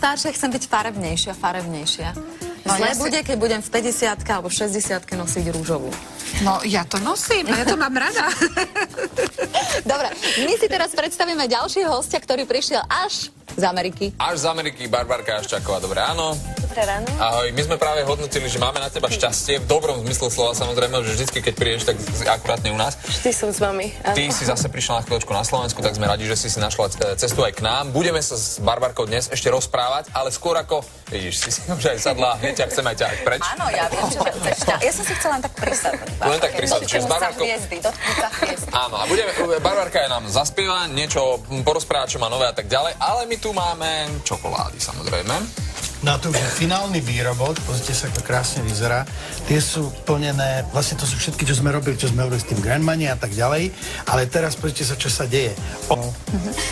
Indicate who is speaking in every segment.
Speaker 1: staršia, chcem byť farebnejšia.
Speaker 2: No,
Speaker 1: zle bude, keď budem v 50-ke alebo v 60-ke nosiť rúžovú.
Speaker 2: No, ja to nosím, ja to mám rada.
Speaker 1: Dobre, my si teraz predstavíme ďalšieho hostia, ktorý prišiel až z Ameriky.
Speaker 3: Až z Ameriky, Barbarka Jaščáková. Dobré ráno.
Speaker 4: Dobré ráno.
Speaker 3: Ahoj, my sme práve hodnotili, že máme na teba šťastie, v dobrom zmysle slova samozrejme, že vždycky, keď prídeš, tak akurátne u nás.
Speaker 4: Vždy som s vami.
Speaker 3: Ty si zase prišla na chvíľočku na Slovensku, tak sme radi, že si našla cestu aj k nám. Budeme sa s Barbarkou dnes ešte rozprávať, ale skôr ako, vidíš, si už aj sadla, hneď ťa chceme aj ťahať preč.
Speaker 1: Áno, ja viem, že ja som si chcela len tak prisadnúť.
Speaker 3: Len tak prisadnúť, čiže s Barbarkou. Áno, a Barbarka je nám zaspieva, niečo porozpráva, čo má nové a tak ďalej, ale my tu máme čokolády, samozrejme.
Speaker 5: No a to už je finálny výrobok, pozrite sa, ako krásne vyzerá. Tie sú plnené, vlastne to sú všetky, čo sme robili s tým Grandmani a tak ďalej, ale teraz pozrite sa, čo sa deje.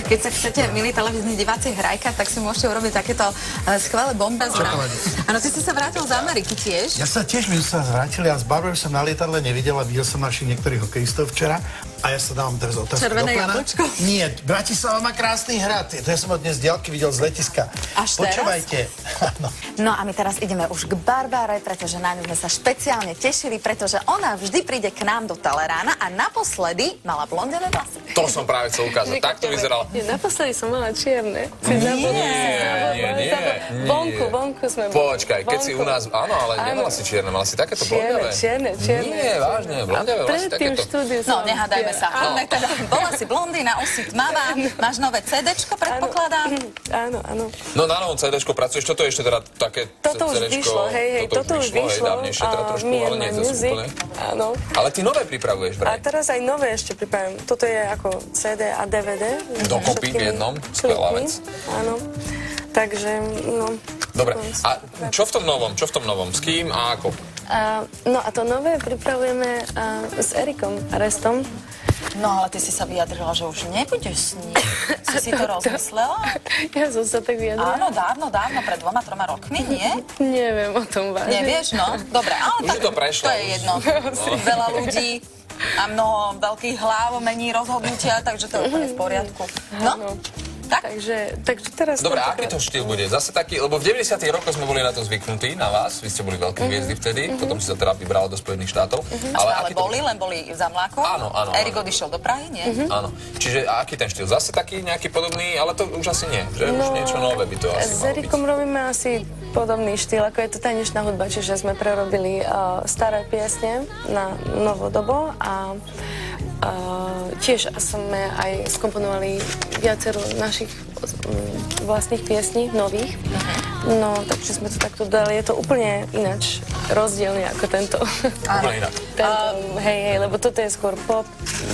Speaker 1: Keď sa chcete, milí televízni diváci, hrajkať, tak si môžete urobiť takéto skvelé bombazra. Áno, ty si sa vrátil z Ameriky tiež.
Speaker 5: Ja sa tiež, my sme sa vrátili a z Barbarou som na lietadle nevidel a videl som našich niektorých hokejistov včera a ja sa dávam teraz otázku.
Speaker 1: Červené jablčko?
Speaker 5: Nie, Bratislava má krásny hrad. To ja som ho dnes z diaľky videl z letiska.
Speaker 1: Až
Speaker 5: počúvajte.
Speaker 1: No a my teraz ideme už k Barbáre, pretože na ňu sme sa špeciálne tešili, pretože ona vždy príde k nám do Telerána a naposledy mala blondené vlasy.
Speaker 3: To som práve chcel ukázať. Tak to vyzeralo.
Speaker 4: Naposledy som mala čierne.
Speaker 3: Nie.
Speaker 4: Vonku sme boli.
Speaker 3: Počkaj, keď si u nás, áno, ale nemala si čierne, mala si takéto blondiavé.
Speaker 4: Čierne.
Speaker 3: Nie, vážne, blondiavé vlasy takéto.
Speaker 1: No, nehádajme sa. Bola si blondína, usi tmavá, máš nové CDčko, predpokladám?
Speaker 4: Áno.
Speaker 3: No na novom CDčko pracuješ, toto je ešte teda také
Speaker 4: toto už vyšlo, toto už vyšlo.
Speaker 3: Dávnejšie teda trošku, ale nie zase úplne.
Speaker 4: Áno.
Speaker 3: Ale ty nové pripravuješ, vraj.
Speaker 4: A teraz aj nové ešte pripravujem. Toto je ako CD a DVD.
Speaker 3: Dokopy v jednom, skvelá vec.
Speaker 4: Áno. Takže, no.
Speaker 3: Dobre, a čo v tom novom? S kým a ako?
Speaker 4: No a to nové pripravujeme s Erikom Restom.
Speaker 1: No, ale ty si sa vyjadrila, že už nebudeš s ním. Si to rozmyslela?
Speaker 4: Ja som sa tak vyjadrila.
Speaker 1: Áno, dávno, pred 2-3 rokmi, nie?
Speaker 4: Neviem o tom vážne.
Speaker 1: Nevieš, no? Dobre, ale
Speaker 3: tak to prešlo.
Speaker 1: To je jedno. Veľa ľudí a mnoho veľkých hlav mení rozhodnutia, takže to je úplne v poriadku. No?
Speaker 4: Takže teraz...
Speaker 3: Dobre, aký to štýl bude? Zase taký, lebo v 90. rokoch sme boli na to zvyknutí, na vás, vy ste boli veľké hviezdy vtedy, potom si sa teda vybrala do Spojených štátov.
Speaker 1: Ale len boli za mlákom.
Speaker 3: Áno.
Speaker 1: Erik odišiel do Prahy, nie?
Speaker 3: Áno. Čiže aký ten štýl? Zase taký nejaký podobný, ale to už asi nie, že už niečo nové by to asi malo byť.
Speaker 4: S Erikom robíme asi podobný štýl, ako je to tanečná hudba, čiže sme prerobili staré piesne na novodobo a tiež sme aj skomponovali viacero našich vlastných piesní, nových. No, takže sme to takto dali. Je to úplne ináč, rozdielne ako tento.
Speaker 3: Úplne inak.
Speaker 4: Hej, lebo toto je skôr pop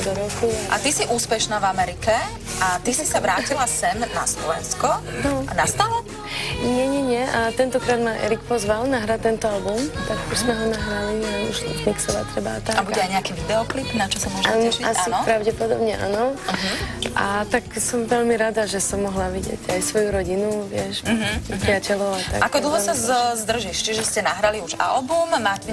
Speaker 4: do roku.
Speaker 1: A ty si úspešná v Amerike a ty si sa vrátila sem na Slovensko. A nastalo?
Speaker 4: Nie. A tentokrát ma Erik pozval nahrať tento album, tak už sme ho nahrali a už mixovať treba a tak.
Speaker 1: A bude aj nejaký videoklip, na čo sa môžeme tešiť?
Speaker 4: Asi pravdepodobne áno. A tak som veľmi rada, že som mohla vidieť aj svoju rodinu, vieš, priateľov a tak.
Speaker 1: Ako dlho sa zdržíš? Čiže ste nahrali už album, máte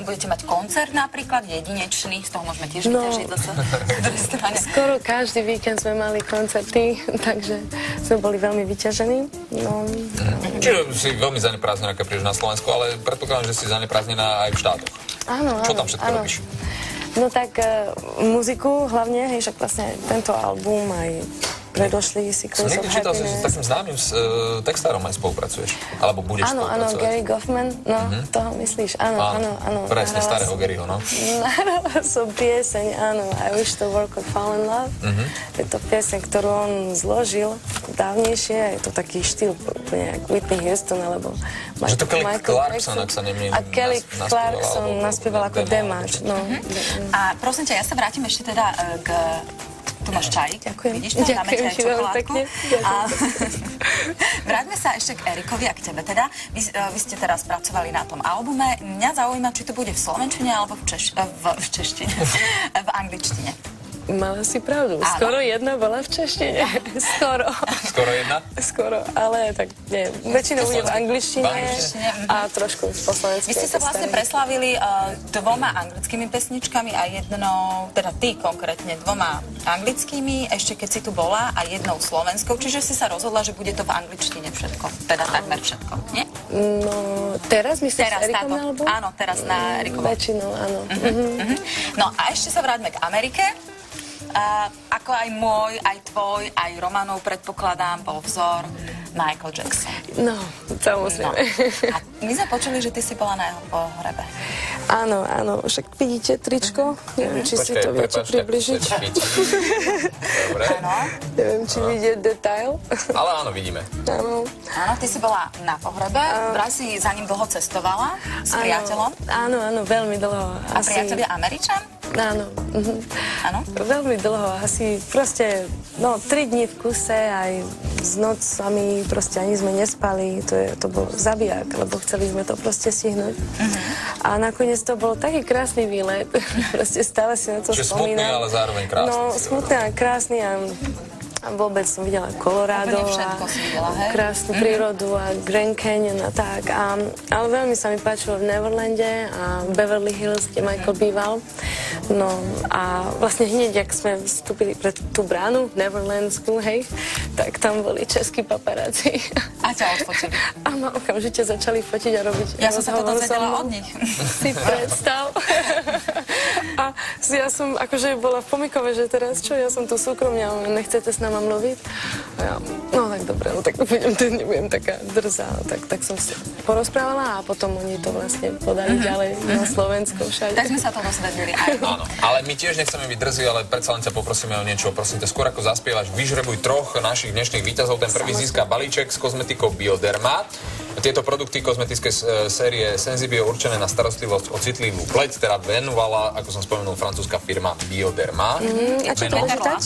Speaker 1: budete mať koncert napríklad, jedinečný, z toho môžeme tiež vyťažiť zase z druhej strane.
Speaker 4: Skoro každý víkend sme mali koncerty, takže sme boli veľmi vyťažení. No.
Speaker 3: Čiže si veľmi zaneprázdnená, keď prídeš na Slovensku, ale predpokladám, že si zaneprázdnená aj v štátoch.
Speaker 4: Áno.
Speaker 3: Čo tam všetko robíš?
Speaker 4: No tak muziku hlavne, hej, však vlastne tento album aj predošli Secrets of Happiness. Som niekde čítal, že s takým známym
Speaker 3: textárom aj spolupracuješ, alebo budeš spolupracovať.
Speaker 4: Áno, Gary Goffman, no, toho myslíš, áno.
Speaker 3: Presne, starého Garyho, no.
Speaker 4: Nahrala som pieseň, áno, I Wish the World Could Fall in Love. Je to pieseň, ktorú on zložil dávnejšie, je to taký štýl úplne jak Whitney Houston, alebo
Speaker 3: Michael to Kelly Clarkson, ak sa nemýlim,
Speaker 4: a Kelly Clarkson naspieval ako demáč, no.
Speaker 1: A prosím ťa, ja sa vrátim ešte teda k... Tu máš čaj.
Speaker 4: Ďakujem.
Speaker 1: Vidíš to? Dáme ti aj čokoládku.
Speaker 4: A
Speaker 1: vráťme sa ešte k Erikovi a k tebe teda. Vy ste teraz pracovali na tom albume. Mňa zaujíma, či to bude v slovenčine alebo v češtine. V angličtine.
Speaker 4: mala si pravdu. Skoro jedna bola v češtine. Skoro.
Speaker 3: Skoro jedna?
Speaker 4: Skoro, ale tak nie. Väčšinou bude v angličtine a trošku po slovensky.
Speaker 1: Vy ste sa vlastne preslávili dvoma anglickými pesničkami a jednou, teda ty konkrétne, dvoma anglickými, ešte keď si tu bola, a jednou slovenskou, čiže si sa rozhodla, že bude to v angličtine všetko, teda takmer všetko, nie?
Speaker 4: No, teraz myslíš s Erikom na album?
Speaker 1: Áno, teraz na Erikovom.
Speaker 4: Väčšinou, áno.
Speaker 1: No a ešte sa vráťme k Amerike. Ako aj môj, aj tvoj, aj Romanov, predpokladám, bol vzor Michael Jackson.
Speaker 4: No, samozrejme.
Speaker 1: A my sme počuli, že ty si bola na jeho pohrebe.
Speaker 4: Áno, áno, však vidíte tričko? Neviem, či si to viete približiť.
Speaker 3: Dobre.
Speaker 4: Neviem, či vidieť detail.
Speaker 3: Ale áno, vidíme.
Speaker 4: Áno.
Speaker 1: Áno, ty si bola na pohrebe, vraj si za ním dlho cestovala s priateľom.
Speaker 4: Áno, áno, veľmi dlho.
Speaker 1: A priateľ je Američan?
Speaker 4: Áno.
Speaker 1: Áno?
Speaker 4: Veľmi dlho, asi proste, 3 dní v kuse, aj s nocami, proste ani sme nespali, to bol zabijak, lebo chceli sme to proste stihnúť. A nakoniec to bol taký krásny výlet, proste stále si na to
Speaker 3: Čiže
Speaker 4: spomínam.
Speaker 3: smutný, ale zároveň krásny.
Speaker 4: No, smutný a krásny a vôbec som videla Colorado a krásnu prírodu a Grand Canyon a tak. Ale veľmi sa mi páčilo v Neverlande a Beverly Hills, kde Michael býval. No a vlastne hneď, jak sme vstúpili pred tú bránu Neverlandskú, hej, tak tam boli českí paparáci.
Speaker 1: A ťa odfotili.
Speaker 4: A ma okamžite začali fotiť a robiť.
Speaker 1: Ja som sa to dozvedela od nich.
Speaker 4: Si predstav. A ja som akože bola v Pomikove, že teraz čo, ja som tu súkromne, ale nechcete s nama mluviť? A ja, no tak dobre, no tak nebudem taká drzá. Tak som si porozprávala a potom oni to vlastne podali ďalej na Slovensko všade.
Speaker 1: Tak sme sa to dozvedeli aj.
Speaker 3: Áno, ale my tiež nechceme byť drzí, ale predsa len ťa poprosíme o niečo. Prosím ťa, skôr ako zaspievaš, vyžrebuj troch našich dnešných víťazov. Ten prvý získa balíček s kozmetikou Bioderma. Tieto produkty kozmetické série Sensibio určené na starostlivosť o citlivú pleť, teda venovala, ako som spomenul, francúzska firma Bioderma.
Speaker 4: A čo to Peter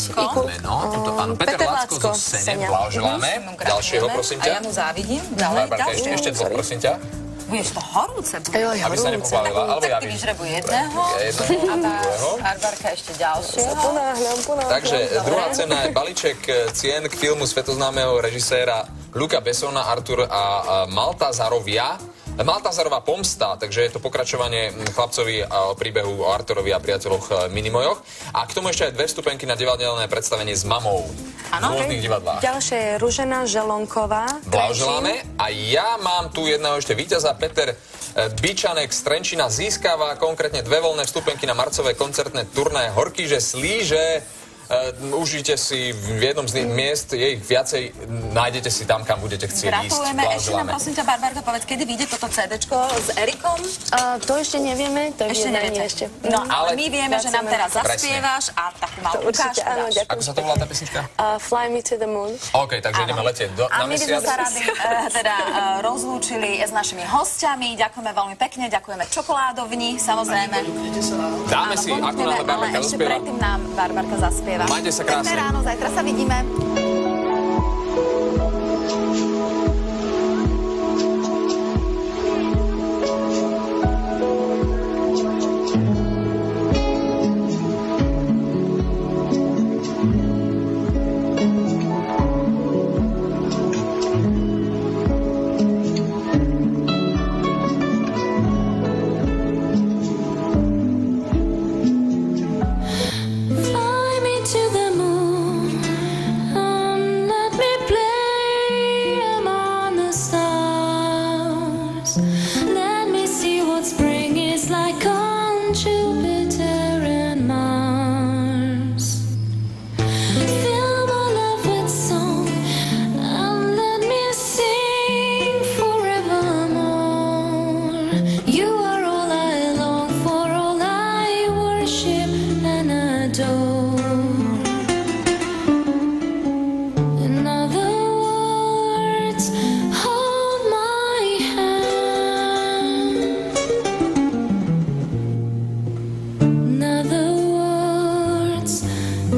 Speaker 3: Áno, Peter Lacko zo Sene, blahoželáme. Ďalšieho, prosím
Speaker 1: ťa. A ja mu závidím.
Speaker 3: Barbarka, ešte dvoch, prosím ťa.
Speaker 1: Budeš to horúce.
Speaker 3: Aby sa nepobalila, alebo ja
Speaker 1: Tak ty vyžrebuj jedného a Barbarka ešte ďalšieho.
Speaker 4: Ponáhľam.
Speaker 3: Takže druhá cena je balíček cien k filmu svetoznámeho režiséra Luca Bessona, Artur a Maltazarová pomsta, takže je to pokračovanie chlapcovi o príbehu o Arturovi a priateľoch Minimojoch. A k tomu ešte aj 2 vstupenky na divadelné predstavenie s mamou. V rôznych divadlách.
Speaker 4: Ďalšia je Ružena Želonková.
Speaker 3: Blahoželáme. A ja mám tu jedného ešte víťaza. Peter Bičanek z Trenčína získava konkrétne 2 voľné vstupenky na marcové koncertné turné Horkyže Slíže. Užite si v jednom z miest, je ich viacej, nájdete si tam, kam budete chcieť ísť.
Speaker 1: Gratulujeme. Ešte nám, prosím ťa, Barbarka, povedz, kedy vyjde toto CDčko s Erikom?
Speaker 4: To ešte nevieme, to
Speaker 1: ešte neviete.
Speaker 4: Ešte.
Speaker 1: No, ale my vieme, že nám teraz zaspievaš a takú malú ukážku dáš.
Speaker 3: Ako sa to volá tá pesnička?
Speaker 4: Fly Me to the Moon.
Speaker 3: OK, takže ideme letieť na mesiac.
Speaker 1: A my by sme sa radi teda rozlúčili s našimi hostiami. Ďakujeme veľmi pekne, ďakujeme čokoládovni, samozrejme.
Speaker 3: Dáme si, ako náhle Barbarka zaspieva.
Speaker 1: Ale ešte predtým nám Barbarka zaspieva.
Speaker 3: Majte sa krásne.
Speaker 1: Pekné ráno, zajtra sa vidíme.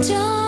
Speaker 6: Don't